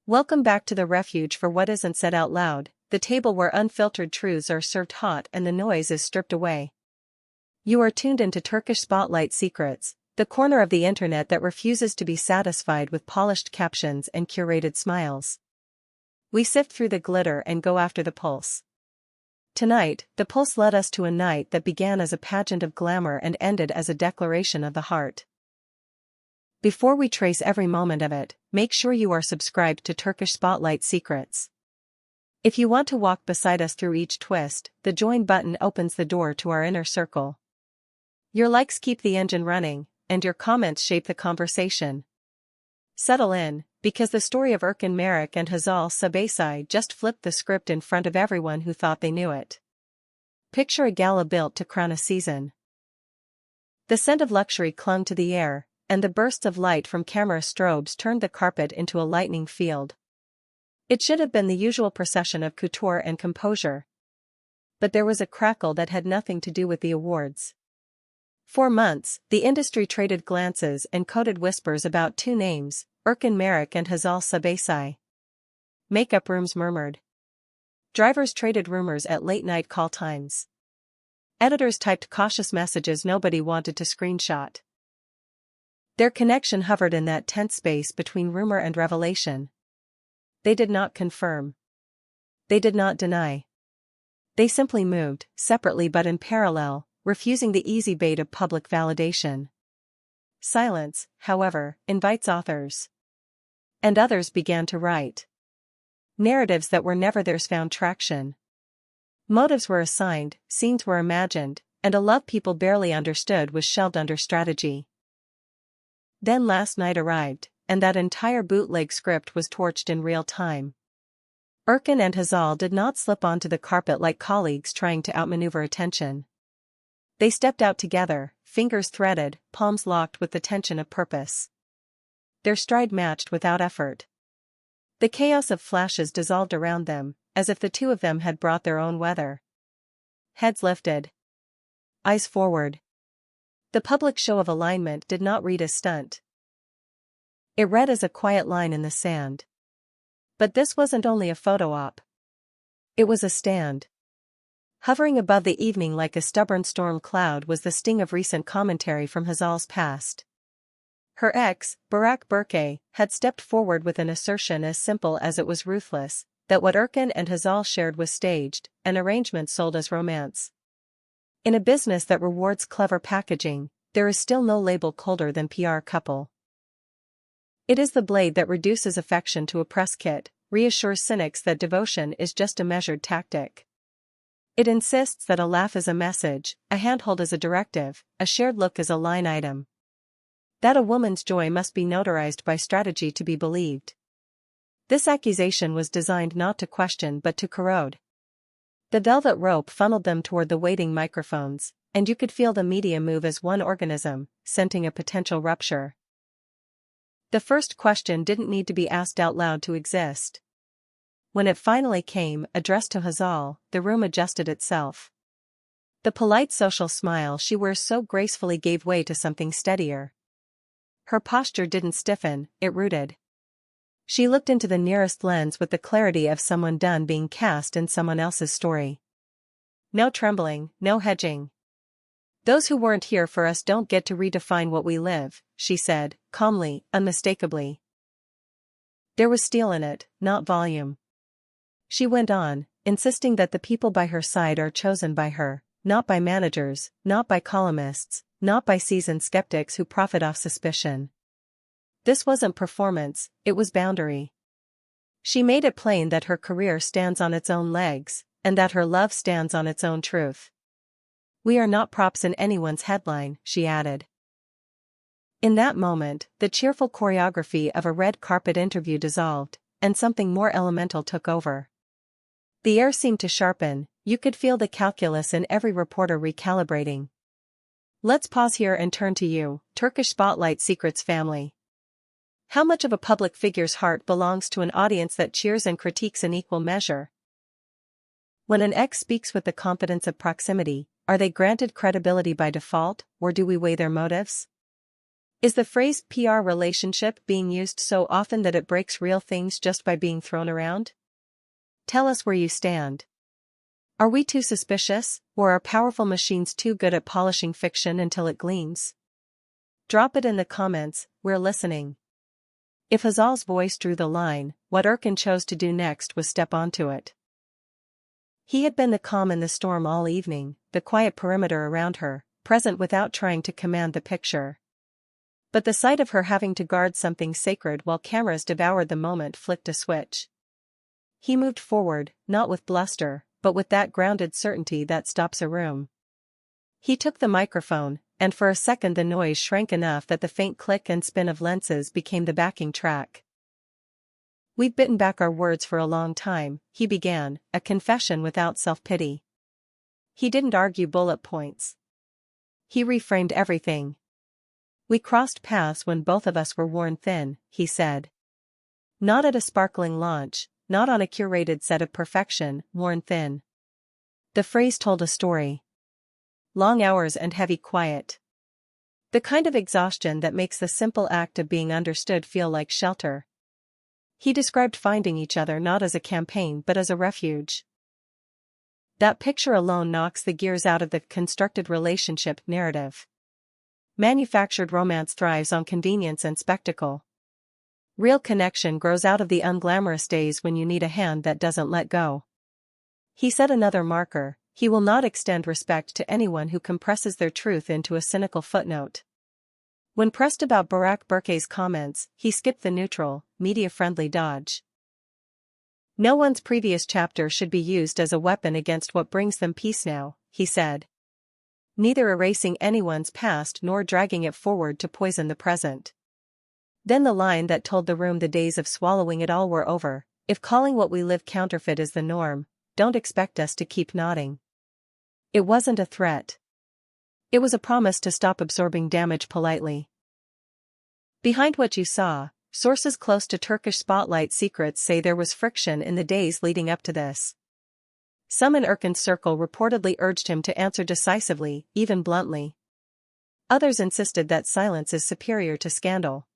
Welcome back to the refuge for what isn't said out loud, the table where unfiltered truths are served hot and the noise is stripped away. You are tuned into Turkish Spotlight Secrets, the corner of the internet that refuses to be satisfied with polished captions and curated smiles. We sift through the glitter and go after the pulse. Tonight, the pulse led us to a night that began as a pageant of glamour and ended as a declaration of the heart. Before we trace every moment of it, make sure you are subscribed to Turkish Spotlight Secrets. If you want to walk beside us through each twist, the join button opens the door to our inner circle. Your likes keep the engine running, and your comments shape the conversation. Settle in, because the story of Urkin and Hzal Sabesai just flipped the script in front of everyone who thought they knew it. Picture a gala built to crown a season. The scent of luxury clung to the air, and the bursts of light from camera strobes turned the carpet into a lightning field. It should have been the usual procession of couture and composure. But there was a crackle that had nothing to do with the awards. For months, the industry traded glances and coded whispers about two names, Urkin and Hzal Sabesai. Makeup rooms murmured. Drivers traded rumors at late-night call times. Editors typed cautious messages nobody wanted to screenshot. Their connection hovered in that tense space between rumor and revelation. They did not confirm. They did not deny. They simply moved, separately but in parallel, refusing the easy bait of public validation. Silence, however, invites authors. And others began to write. Narratives that were never theirs found traction. Motives were assigned, scenes were imagined, and a love people barely understood was shelved under strategy. Then last night arrived, and that entire bootleg script was torched in real time. Urkin and Hazal did not slip onto the carpet like colleagues trying to outmaneuver attention. They stepped out together, fingers threaded, palms locked with the tension of purpose. Their stride matched without effort. The chaos of flashes dissolved around them, as if the two of them had brought their own weather. Heads lifted. Eyes forward. The public show of alignment did not read as stunt. It read as a quiet line in the sand. But this wasn't only a photo op. It was a stand. Hovering above the evening like a stubborn storm cloud was the sting of recent commentary from Hazal's past. Her ex, Burak Berke, had stepped forward with an assertion as simple as it was ruthless, that what Erkan and Hzal shared was staged, an arrangement sold as romance. In a business that rewards clever packaging, there is still no label colder than PR couple. It is the blade that reduces affection to a press kit, reassures cynics that devotion is just a measured tactic. It insists that a laugh is a message, a handhold is a directive, a shared look is a line item. That a woman's joy must be notarized by strategy to be believed. This accusation was designed not to question but to corrode. The velvet rope funneled them toward the waiting microphones, and you could feel the media move as one organism, scenting a potential rupture. The first question didn't need to be asked out loud to exist. When it finally came, addressed to Hazal, the room adjusted itself. The polite social smile she wears so gracefully gave way to something steadier. Her posture didn't stiffen, it rooted. She looked into the nearest lens with the clarity of someone done being cast in someone else's story. No trembling, no hedging. Those who weren't here for us don't get to redefine what we live, she said, calmly, unmistakably. There was steel in it, not volume. She went on, insisting that the people by her side are chosen by her, not by managers, not by columnists, not by seasoned skeptics who profit off suspicion. This wasn't performance, it was boundary. She made it plain that her career stands on its own legs, and that her love stands on its own truth. We are not props in anyone's headline, she added. In that moment, the cheerful choreography of a red carpet interview dissolved, and something more elemental took over. The air seemed to sharpen, you could feel the calculus in every reporter recalibrating. Let's pause here and turn to you, Turkish Spotlight Secrets family. How much of a public figure's heart belongs to an audience that cheers and critiques in equal measure? When an ex speaks with the confidence of proximity, are they granted credibility by default, or do we weigh their motives? Is the phrase PR relationship being used so often that it breaks real things just by being thrown around? Tell us where you stand. Are we too suspicious, or are powerful machines too good at polishing fiction until it gleams? Drop it in the comments, we're listening. If Hazal's voice drew the line, what Urkin chose to do next was step onto it. He had been the calm in the storm all evening, the quiet perimeter around her, present without trying to command the picture. But the sight of her having to guard something sacred while cameras devoured the moment flicked a switch. He moved forward, not with bluster, but with that grounded certainty that stops a room. He took the microphone, and for a second the noise shrank enough that the faint click and spin of lenses became the backing track. "We've bitten back our words for a long time," he began, a confession without self-pity. He didn't argue bullet points. He reframed everything. "We crossed paths when both of us were worn thin," he said. "Not at a sparkling launch, not on a curated set of perfection, worn thin." The phrase told a story. Long hours and heavy quiet. The kind of exhaustion that makes the simple act of being understood feel like shelter. He described finding each other not as a campaign but as a refuge. That picture alone knocks the gears out of the constructed relationship narrative. Manufactured romance thrives on convenience and spectacle. Real connection grows out of the unglamorous days when you need a hand that doesn't let go. He set another marker: he will not extend respect to anyone who compresses their truth into a cynical footnote. When pressed about Barack Burke's comments, he skipped the neutral, media-friendly dodge. "No one's previous chapter should be used as a weapon against what brings them peace now," he said. "Neither erasing anyone's past nor dragging it forward to poison the present." Then the line that told the room the days of swallowing it all were over: "If calling what we live counterfeit is the norm, don't expect us to keep nodding." It wasn't a threat. It was a promise to stop absorbing damage politely. Behind what you saw, sources close to Turkish spotlight secrets say there was friction in the days leading up to this. Some in Erkan's circle reportedly urged him to answer decisively, even bluntly. Others insisted that silence is superior to scandal.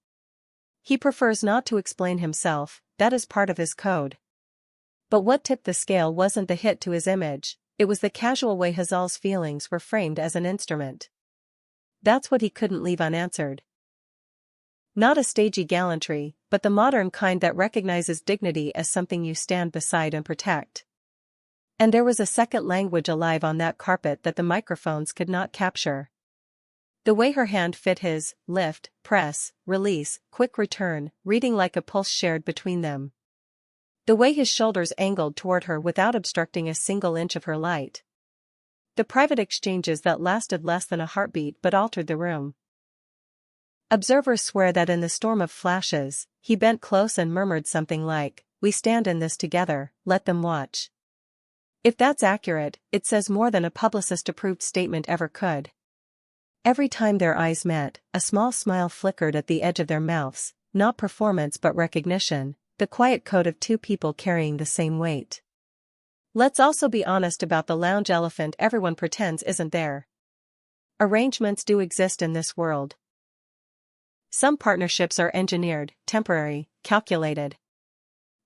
He prefers not to explain himself, that is part of his code. But what tipped the scale wasn't the hit to his image, it was the casual way Hzal's feelings were framed as an instrument. That's what he couldn't leave unanswered. Not a stagey gallantry, but the modern kind that recognizes dignity as something you stand beside and protect. And there was a second language alive on that carpet that the microphones could not capture. The way her hand fit his, lift, press, release, quick return, reading like a pulse shared between them. The way his shoulders angled toward her without obstructing a single inch of her light. The private exchanges that lasted less than a heartbeat but altered the room. Observers swear that in the storm of flashes, he bent close and murmured something like, "We stand in this together, let them watch." If that's accurate, it says more than a publicist-approved statement ever could. Every time their eyes met, a small smile flickered at the edge of their mouths, not performance but recognition, the quiet code of two people carrying the same weight. Let's also be honest about the lounge elephant everyone pretends isn't there. Arrangements do exist in this world. Some partnerships are engineered, temporary, calculated.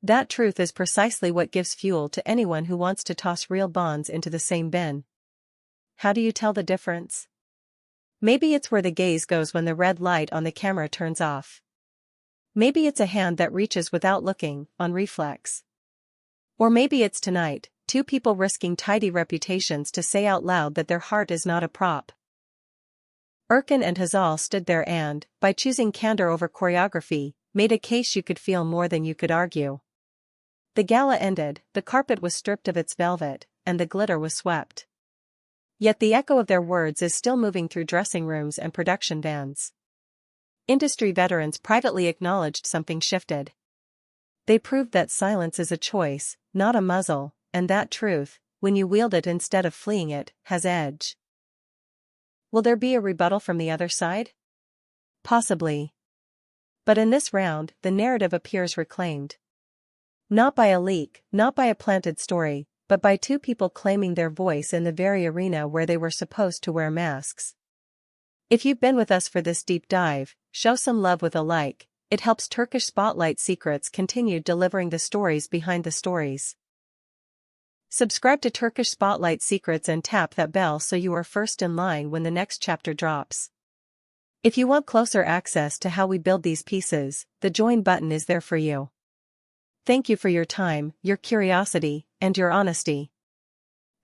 That truth is precisely what gives fuel to anyone who wants to toss real bonds into the same bin. How do you tell the difference? Maybe it's where the gaze goes when the red light on the camera turns off. Maybe it's a hand that reaches without looking, on reflex. Or maybe it's tonight, two people risking tidy reputations to say out loud that their heart is not a prop. Urkin and Hzal stood there and, by choosing candor over choreography, made a case you could feel more than you could argue. The gala ended, the carpet was stripped of its velvet, and the glitter was swept. Yet the echo of their words is still moving through dressing rooms and production vans. Industry veterans privately acknowledged something shifted. They proved that silence is a choice, not a muzzle, and that truth, when you wield it instead of fleeing it, has edge. Will there be a rebuttal from the other side? Possibly. But in this round, the narrative appears reclaimed. Not by a leak, not by a planted story, but by two people claiming their voice in the very arena where they were supposed to wear masks. If you've been with us for this deep dive, show some love with a like. It helps Turkish Spotlight Secrets continue delivering the stories behind the stories. Subscribe to Turkish Spotlight Secrets and tap that bell so you are first in line when the next chapter drops. If you want closer access to how we build these pieces, the join button is there for you. Thank you for your time, your curiosity, and your honesty.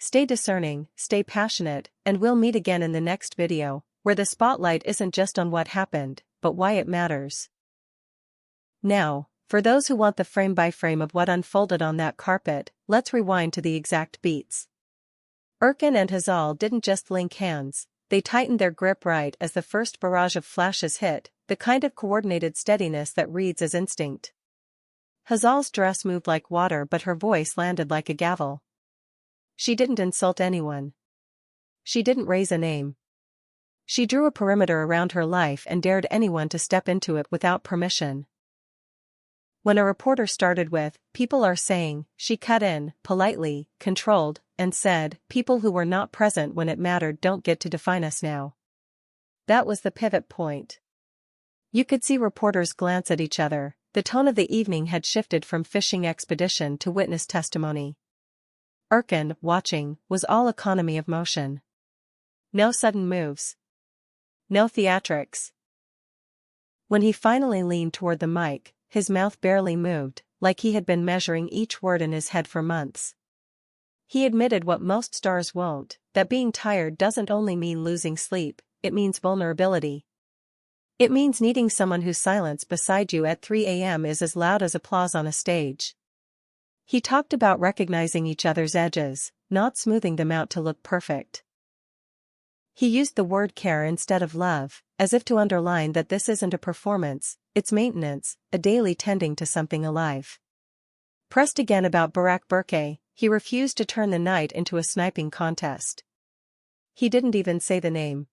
Stay discerning, stay passionate, and we'll meet again in the next video, where the spotlight isn't just on what happened, but why it matters. Now, for those who want the frame-by-frame of what unfolded on that carpet, let's rewind to the exact beats. Urkin and Hzal didn't just link hands, they tightened their grip right as the first barrage of flashes hit, the kind of coordinated steadiness that reads as instinct. Hazal's dress moved like water but her voice landed like a gavel. She didn't insult anyone. She didn't raise a name. She drew a perimeter around her life and dared anyone to step into it without permission. When a reporter started with, "People are saying," she cut in, politely, controlled, and said, "People who were not present when it mattered don't get to define us now." That was the pivot point. You could see reporters glance at each other. The tone of the evening had shifted from fishing expedition to witness testimony. Erkan, watching, was all economy of motion. No sudden moves. No theatrics. When he finally leaned toward the mic, his mouth barely moved, like he had been measuring each word in his head for months. He admitted what most stars won't, that being tired doesn't only mean losing sleep, it means vulnerability. It means needing someone whose silence beside you at 3 a.m. is as loud as applause on a stage. He talked about recognizing each other's edges, not smoothing them out to look perfect. He used the word care instead of love, as if to underline that this isn't a performance, it's maintenance, a daily tending to something alive. Pressed again about Barak Berke, he refused to turn the night into a sniping contest. He didn't even say the name.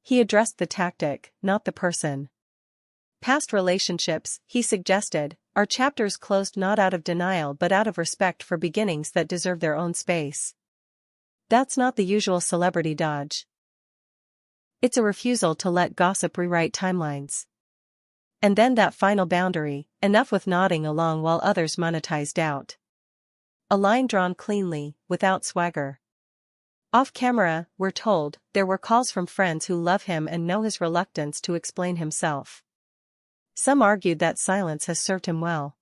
He addressed the tactic, not the person. Past relationships, he suggested, are chapters closed not out of denial but out of respect for beginnings that deserve their own space. That's not the usual celebrity dodge. It's a refusal to let gossip rewrite timelines. And then that final boundary, enough with nodding along while others monetized out. A line drawn cleanly, without swagger. Off camera, we're told, there were calls from friends who love him and know his reluctance to explain himself. Some argued that silence has served him well.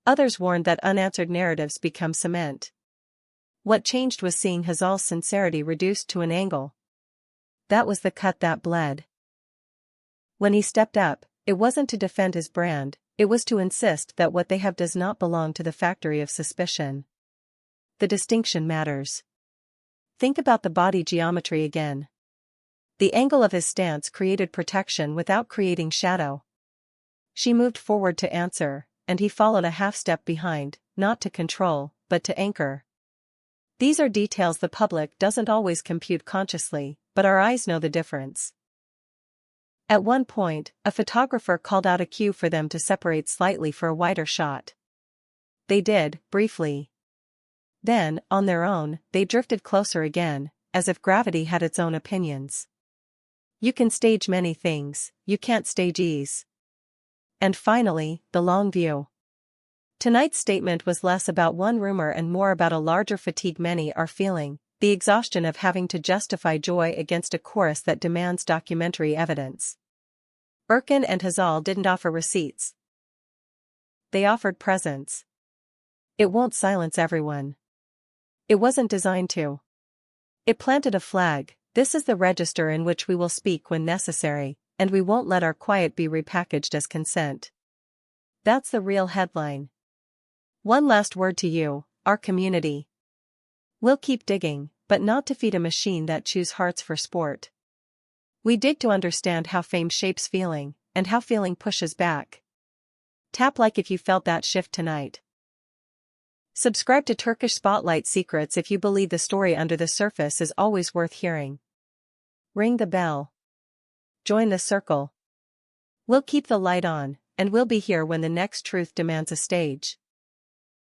Others warned that unanswered narratives become cement. What changed was seeing Hzal's sincerity reduced to an angle. That was the cut that bled. When he stepped up, it wasn't to defend his brand, it was to insist that what they have does not belong to the factory of suspicion. The distinction matters. Think about the body geometry again. The angle of his stance created protection without creating shadow. She moved forward to answer, and he followed a half step behind, not to control, but to anchor. These are details the public doesn't always compute consciously, but our eyes know the difference. At one point, a photographer called out a cue for them to separate slightly for a wider shot. They did, briefly. Then, on their own, they drifted closer again, as if gravity had its own opinions. You can stage many things, you can't stage ease. And finally, the long view. Tonight's statement was less about one rumor and more about a larger fatigue many are feeling, the exhaustion of having to justify joy against a chorus that demands documentary evidence. Urkin and Hzal didn't offer receipts. They offered presence. It won't silence everyone. It wasn't designed to. It planted a flag, this is the register in which we will speak when necessary, and we won't let our quiet be repackaged as consent. That's the real headline. One last word to you, our community. We'll keep digging, but not to feed a machine that chews hearts for sport. We dig to understand how fame shapes feeling, and how feeling pushes back. Tap like if you felt that shift tonight. Subscribe to Turkish Spotlight Secrets if you believe the story under the surface is always worth hearing. Ring the bell. Join the circle. We'll keep the light on, and we'll be here when the next truth demands a stage.